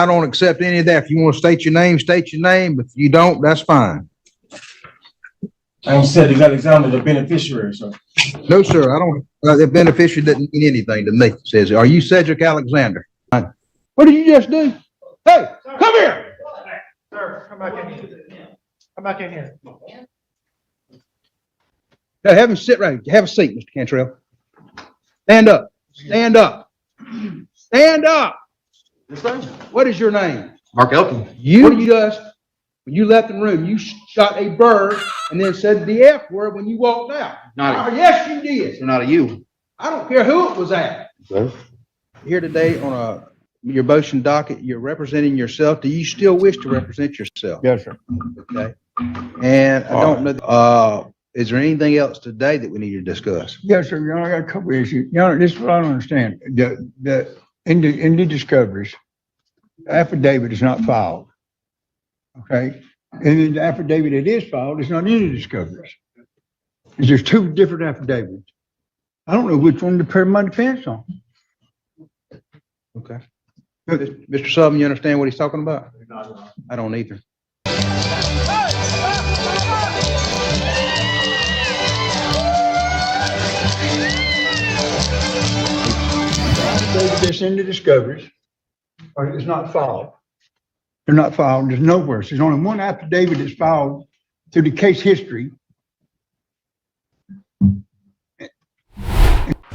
I don't accept any of that. If you want to state your name, state your name. If you don't, that's fine. I said Alexander, the beneficiary, sir. No, sir. I don't. The beneficiary doesn't mean anything to me. It says, are you Cedric Alexander? What did you just do? Hey, come here. Sir, come back in here. Come back in here. Now, have him sit right. Have a seat, Mr. Cantrell. Stand up. Stand up. Stand up. What is your name? Mark Elkin. You just, when you left the room, you shot a bird and then said the F word when you walked out. Yes, you did. So not a you. I don't care who it was at. Okay. Here today on your motion docket, you're representing yourself. Do you still wish to represent yourself? Yes, sir. Okay. And I don't know, is there anything else today that we need to discuss? Yes, sir. Your Honor, I got a couple of issues. Your Honor, this is what I don't understand. In the discoveries, the affidavit is not filed. Okay. And in the affidavit it is filed, it's not in the discoveries. There's two different affidavits. I don't know which one to prepare my defense on. Okay. Mr. Southern, you understand what he's talking about? I don't either. This in the discoveries, or it's not filed. They're not filed. There's nowhere. There's only one affidavit that's filed through the case history.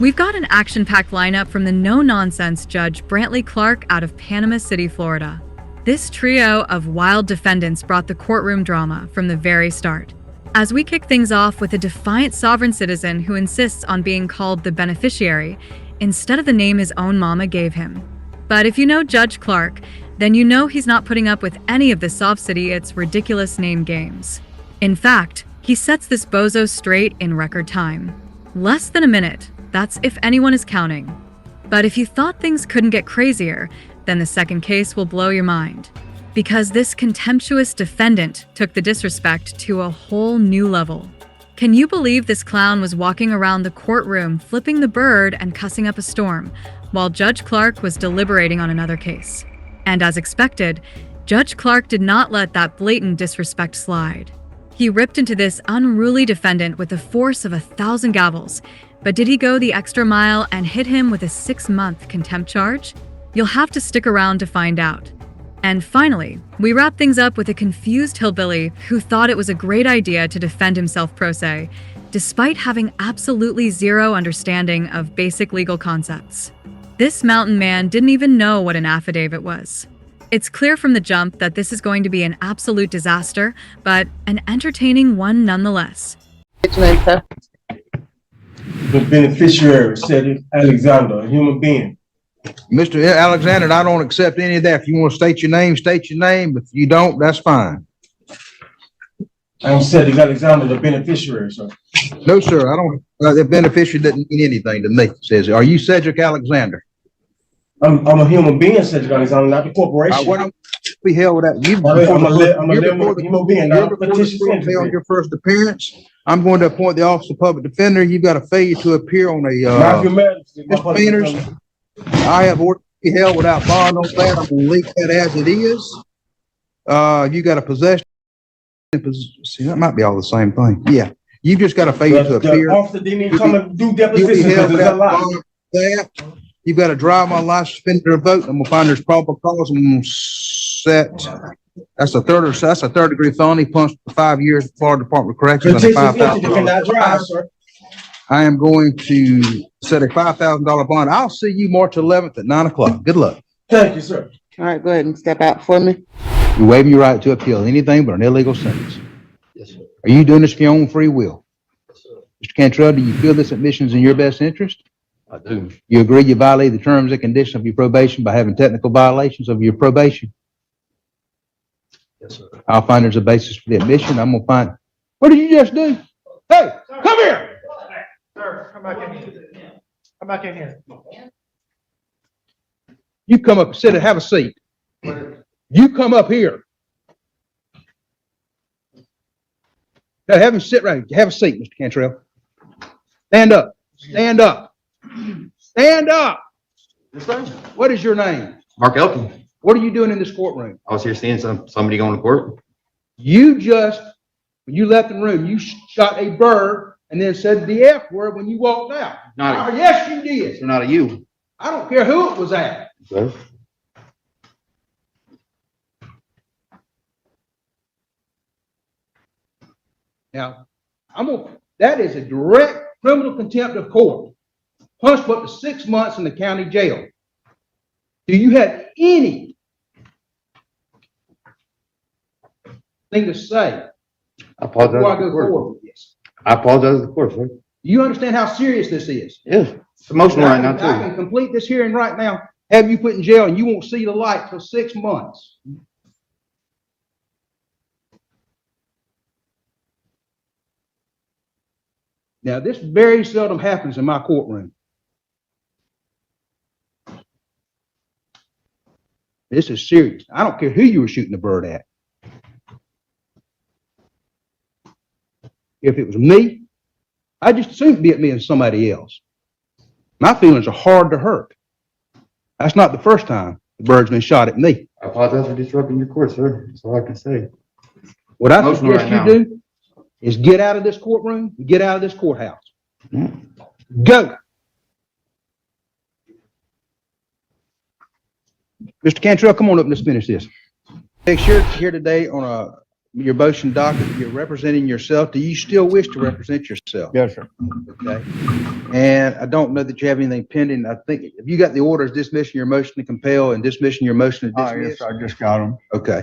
We've got an action-packed lineup from the no-nonsense Judge Brantley Clark out of Panama City, Florida. This trio of wild defendants brought the courtroom drama from the very start. As we kick things off with a defiant sovereign citizen who insists on being called the beneficiary instead of the name his own mama gave him. But if you know Judge Clark, then you know he's not putting up with any of the sovcitiot's ridiculous name games. In fact, he sets this bozo straight in record time. Less than a minute. That's if anyone is counting. But if you thought things couldn't get crazier, then the second case will blow your mind. Because this contemptuous defendant took the disrespect to a whole new level. Can you believe this clown was walking around the courtroom flipping the bird and cussing up a storm, while Judge Clark was deliberating on another case? And as expected, Judge Clark did not let that blatant disrespect slide. He ripped into this unruly defendant with the force of 1,000 gavels. But did he go the extra mile and hit him with a 6-month contempt charge? You'll have to stick around to find out. And finally, we wrap things up with a confused hillbilly who thought it was a great idea to defend himself pro se, despite having absolutely zero understanding of basic legal concepts. This mountain man didn't even know what an affidavit was. It's clear from the jump that this is going to be an absolute disaster, but an entertaining one nonetheless. The beneficiary, Cedric Alexander, a human being. Mr. Alexander, I don't accept any of that. If you want to state your name, state your name. If you don't, that's fine. I'm Cedric Alexander, the beneficiary, sir. No, sir. I don't. The beneficiary doesn't mean anything to me. It says, are you Cedric Alexander? I'm a human being, Cedric Alexander, not the corporation. What the hell with that? I'm a human being, not a fictitious entity. On your first appearance, I'm going to appoint the Office of Public Defender. You've got a failure to appear on a misdemeanors. I have ordered to be held without bond on that. I'm going to leave that as it is. You got a possession. See, that might be all the same thing. Yeah. You just got a failure to appear. The officer didn't even come and do depositions because it's a lie. You've got to drive my license, suspended or vote. I'm going to find there's probable cause. I'm going to set. That's a third degree felony, punished for 5 years. Florida Department of Corrections. $5,000. I am going to set a $5,000 bond. I'll see you March 11th at 9 o'clock. Good luck. Thank you, sir. All right, go ahead and step out for me. You're waiving your right to appeal anything but an illegal sentence. Yes, sir. Are you doing this for your own free will? Yes, sir. Mr. Cantrell, do you feel this admission is in your best interest? I do. You agree you violated the terms and conditions of your probation by having technical violations of your probation? Yes, sir. I'll find there's a basis for the admission. I'm going to find. What did you just do? Hey, come here. Sir, come back in here. Come back in here. You come up, sit and have a seat. You come up here. Now have him sit right. Have a seat, Mr. Cantrell. Stand up. Stand up. Stand up. Yes, sir. What is your name? Mark Elkin. What are you doing in this courtroom? I was here seeing somebody going to court. You just, when you left the room, you shot a bird and then said the F word when you walked out. Yes, you did. So not a you. I don't care who it was at. Okay. Now, that is a direct criminal contempt of court. Punishable up to 6 months in the county jail. Do you have any thing to say I apologize. before I to the go court. forward with this? I apologize to the court, sir. Do you understand how serious this is? Yes. It's emotional right now, I too. can complete this hearing right now, have you put in jail, and you won't see the light for 6 months. Now, this very seldom happens in my courtroom. This is serious. I don't care who you were shooting the bird at. If it was me, I'd just assume it'd be at me and somebody else. My feelings are hard to hurt. That's not the first time the bird's been shot at me. I apologize for disrupting your court, sir. That's all I can say. What I Emotional suggest right you do is get out of this courtroom, get out of this courthouse. Mm. Go. Mr. Cantrell, come on up and let's finish this. Make sure you're here today on your motion docket. You're representing yourself. Do you still wish to represent yourself? Yes, sir. Okay. And I don't know that you have anything pending. I think, have you got the orders dismissing your motion to compel and dismissing your motion to dismiss? Yes, I just got them. Okay.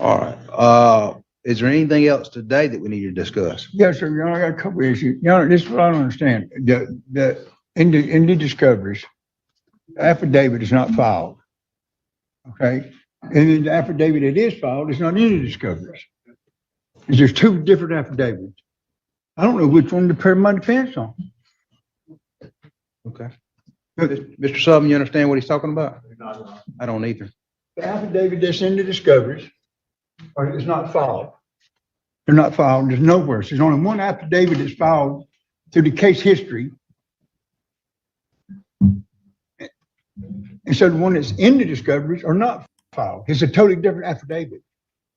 All right. Is there anything else today that we need to discuss? Yes, sir. Your Honor, I got a couple of issues. Your Honor, this is what I don't understand. In the discoveries, the affidavit is not filed. Okay? And then the affidavit that is filed is not in the discoveries. There's two different affidavits. I don't know which one to prepare my defense on. Okay. Mr. Sullivan, you understand what he's talking about? I don't either. The affidavit that's in the discoveries is not filed. They're not filed. There's nowhere. There's only one affidavit that's filed through the case history. And so the one that's in the discoveries are not filed. It's a totally different affidavit.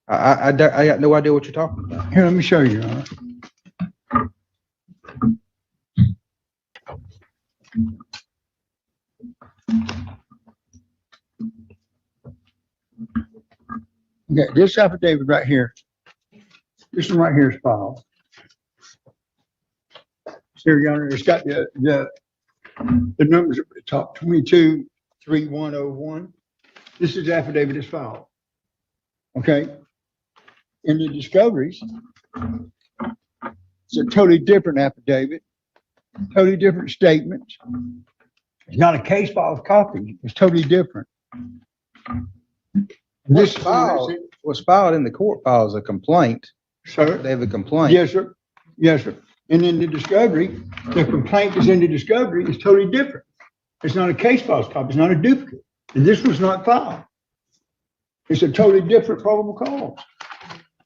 I got no idea what you're talking about. Here, let me show you, Your Honor. Okay, this affidavit right here, this one right here is filed. Here, Your Honor, it's got the numbers at the top, 22-3101. This is the affidavit that's filed. Okay? In the discoveries, it's a totally different affidavit, totally different statement. It's not a case file copy. It's totally different. What's filed in the court file is a complaint. Sir? They have a complaint. Yes, sir. Yes, sir. And in the discovery, the complaint that's in the discovery is totally different. It's not a case file copy. It's not a duplicate. And this was not filed. It's a totally different probable cause.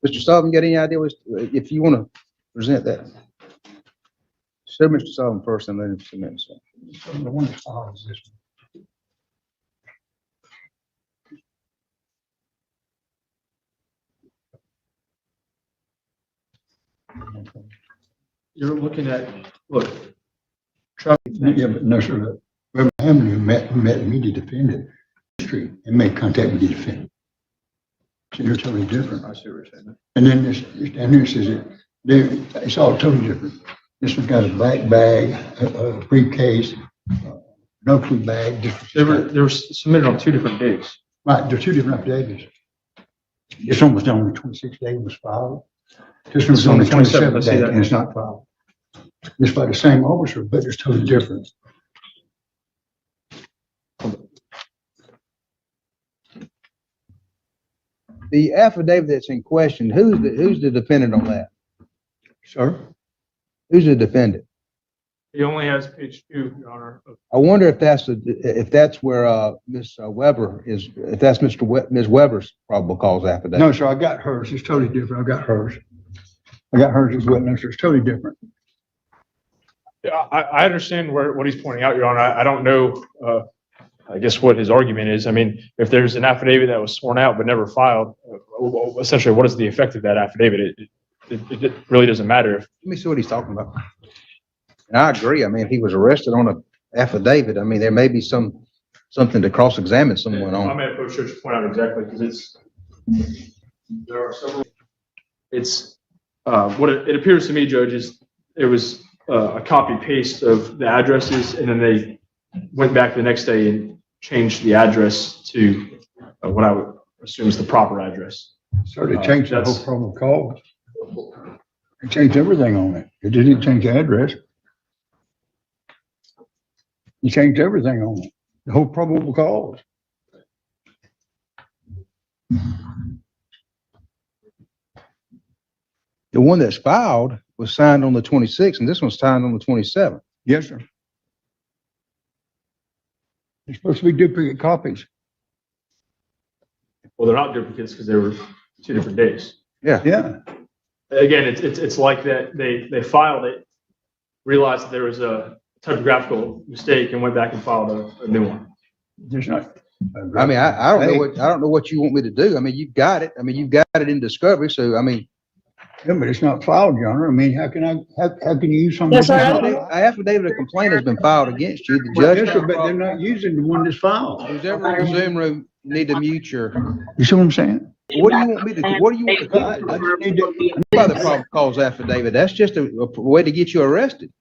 Mr. Sullivan, got any idea if you want to present that? Show Mr. Sullivan first and let him submit himself. The one that's filed is this one. You're looking at, look. Yeah, but no, sir. Reverend Hammond who met me to defend it, history, and made contact with the defendant. So they're totally different. I see what you're saying. And then this says it's all totally different. This one's got a black bag, a briefcase, no clue bag. They were submitted on 2 different days. Right, they're two different affidavits. This one was on the 26th day it was filed. This one's on the 27th day and it's not filed. It's by the same officer, but it's totally different. The affidavit that's in question, who's the defendant on that? Sir? Who's the defendant? He only has page 2, Your Honor. I wonder if that's where Ms. Weber is, if that's Ms. Weber's probable cause affidavit. No, sir, I got hers. It's totally different. I got hers. I got hers as well. No, sir, it's totally different. Yeah, I understand what he's pointing out, Your Honor. I don't know I guess what his argument is. I mean, if there's an affidavit that was sworn out but never filed, essentially, what is the effect of that affidavit? It really doesn't matter if. Let me see what he's talking about. And I agree. I mean, if he was arrested on an affidavit, I mean, there may be something to cross-examine someone I on. may approach Church to point out exactly because there are several. It's what it appears to me, Judge, is there was a copy paste of the addresses, and then they went back the next day and changed the address to what I would assume is the proper address. So they changed the whole That's- probable cause. They changed everything on it. It didn't change the address. You changed everything on it, the whole probable cause. The one that's filed was signed on the 26th, and this one's signed on the 27th. Yes, sir. They're supposed to be duplicate copies. Well, they're not duplicates because they were 2 different days. Yeah, Again, it's like that they filed it, realized that there was a typographical mistake, and went back and filed a new one. there's not. I mean, I don't know what you want me to do. I mean, you've got it. I mean, you've got it in discovery. So, I mean, Yeah, but it's not filed, Your Honor. I mean, how can you use something? Yes, sir. an affidavit of complaint has been filed against you. The Well, judge. yes, sir, but they're not using the one that's filed. Who's ever in the Zoom room, you need to mute your, You see what I'm saying? what do you want me to do? What do you want to do? I just need to, By the probable cause affidavit, that's just a way to get you arrested.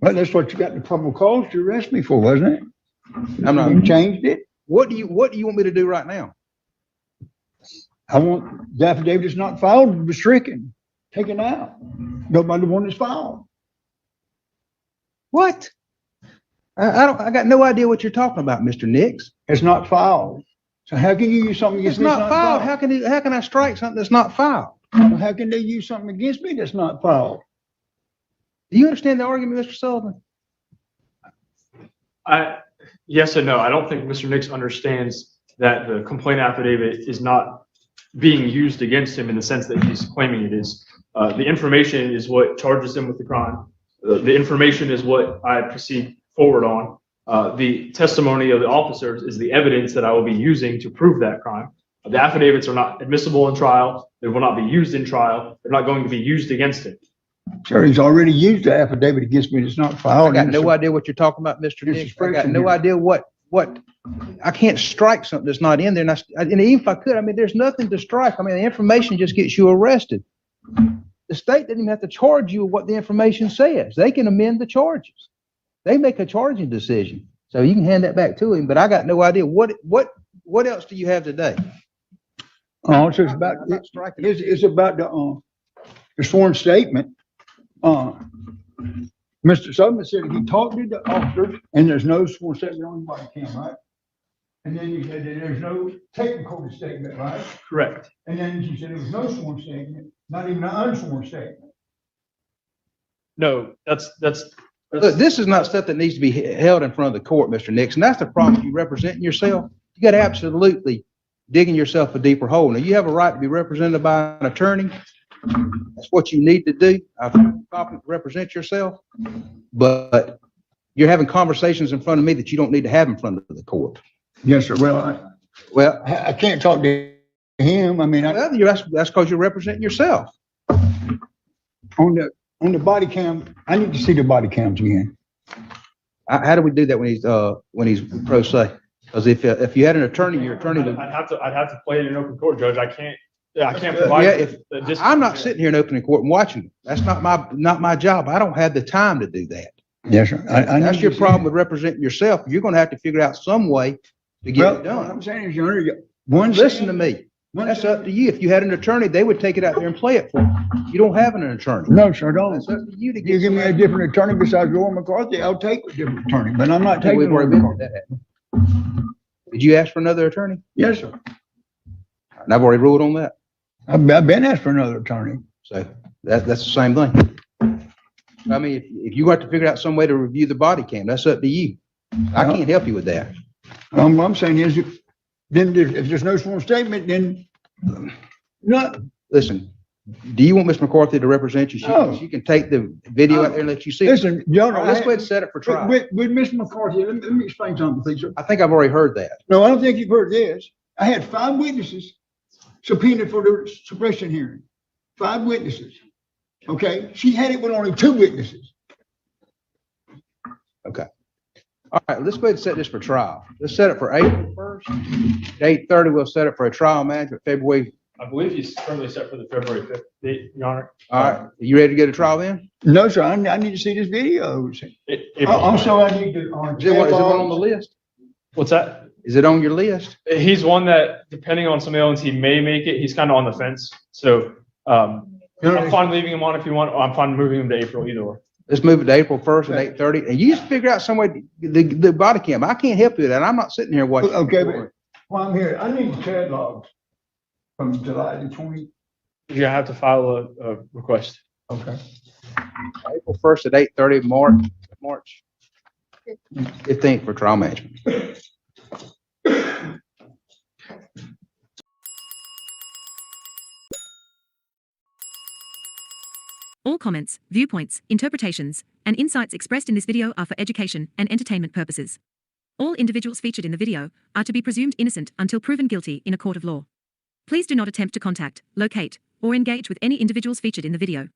well, that's what you got the probable cause to arrest me for, wasn't it? I'm not, You changed it. what do you want me to do right now? I want the affidavit that's not filed to be stricken, taken out. Nobody the one that's filed. What? I got no idea what you're talking about, Mr. Nix. It's not filed. So how can you use something It's against me that's not filed. How can I strike something that's not filed? Well, how can they use something against me that's not filed? Do you understand the argument, Mr. Sullivan? Yes and no. I don't think Mr. Nix understands that the complaint affidavit is not being used against him in the sense that he's claiming it is. The information is what charges him with the crime. The information is what I proceed forward on. The testimony of the officers is the evidence that I will be using to prove that crime. The affidavits are not admissible in trial. They will not be used in trial. They're not going to be used against him. Sir, he's already used the affidavit against me that's not I filed. got no idea what you're talking about, Mr. Nix. I got no idea what, I can't strike something that's not in there. And even if I could, I mean, there's nothing to strike. I mean, the information just gets you arrested. The state doesn't even have to charge you with what the information says. They can amend the charges. They make a charging decision. So you can hand that back to him, but I got no idea. What else do you have today? So it's about, I'm not striking. it's about the sworn statement. Mr. Sullivan said he talked to the officers and there's no sworn statement on the body cam, right? And then you said that there's no tape recorded statement, right? Correct. And then you said there was no sworn statement, not even an unsworn statement. No, that's Look, this is not stuff that needs to be held in front of the court, Mr. Nixon. That's the problem. You representing yourself. You got absolutely digging yourself a deeper hole. Now, you have a right to be represented by an attorney. That's what you need to do. I feel confident to represent yourself, but you're having conversations in front of me that you don't need to have in front of the court. Yes, sir. Well, Well, I can't talk to him. I mean, that's because you're representing yourself. on the body cam, I need to see the body cams again. How do we do that when he's pro se? Because if you had an attorney, your attorney would. I'd have to play it in open court, Judge. I can't provide. Yeah, I'm not sitting here in opening court and watching it. That's not my job. I don't have the time to do that. Yes, sir. That's your problem with representing yourself. You're going to have to figure out some way to get it What done. I'm saying is, Your Honor, one. Listen to me. That's up to you. If you had an attorney, they would take it out there and play it for you. You don't have an attorney. No, sir, don't. That's up to you to You get. give me a different attorney besides Roy McCarthy, I'll take a different attorney, but I'm not taking We've Roy already been McCarthy. through that. Did you ask for another attorney? Yes, sir. And I've already ruled on that. I've been asked for another attorney. So that's the same thing. I mean, if you have to figure out some way to review the body cam, that's up to you. I can't help you with that. What I'm saying is, if there's no sworn statement, then not. Listen, Do you want Ms. McCarthy to represent you? No. She can take the video out there and let you see it. Listen, Your All Honor, right, let's go ahead and set it for trial. with Mr. McCarthy, let me explain something, please, sir. I think I've already heard that. No, I don't think you've heard this. I had 5 witnesses subpoenaed for the suppression hearing. 5 witnesses. Okay, she had it with only 2 witnesses. Okay. All right, let's go ahead and set this for trial. Let's set it for April 1st. At 8:30, we'll set it for a trial management February. I believe he's currently set for the February 5th date, Your Honor. All right, are you ready to go to trial then? No, sir, I need to see this video. Also, I need to. Is it one on the list? What's that? Is it on your list? He's one that, depending on some elements, he may make it. He's kind of on the fence. So, I'm fine leaving him on if you want, or I'm fine moving him to April, either or. Let's move it to April 1st at 8:30, and you just figure out some way, the body cam. I can't help you with that. I'm not sitting here watching. Okay, but while I'm here, I need the CAD logs from July the 20th. You have to file a request. Okay. April 1st at 8:30, March 15th for trial management. All comments, viewpoints, interpretations, and insights expressed in this video are for education and entertainment purposes. All individuals featured in the video are to be presumed innocent until proven guilty in a court of law. Please do not attempt to contact, locate, or engage with any individuals featured in the video.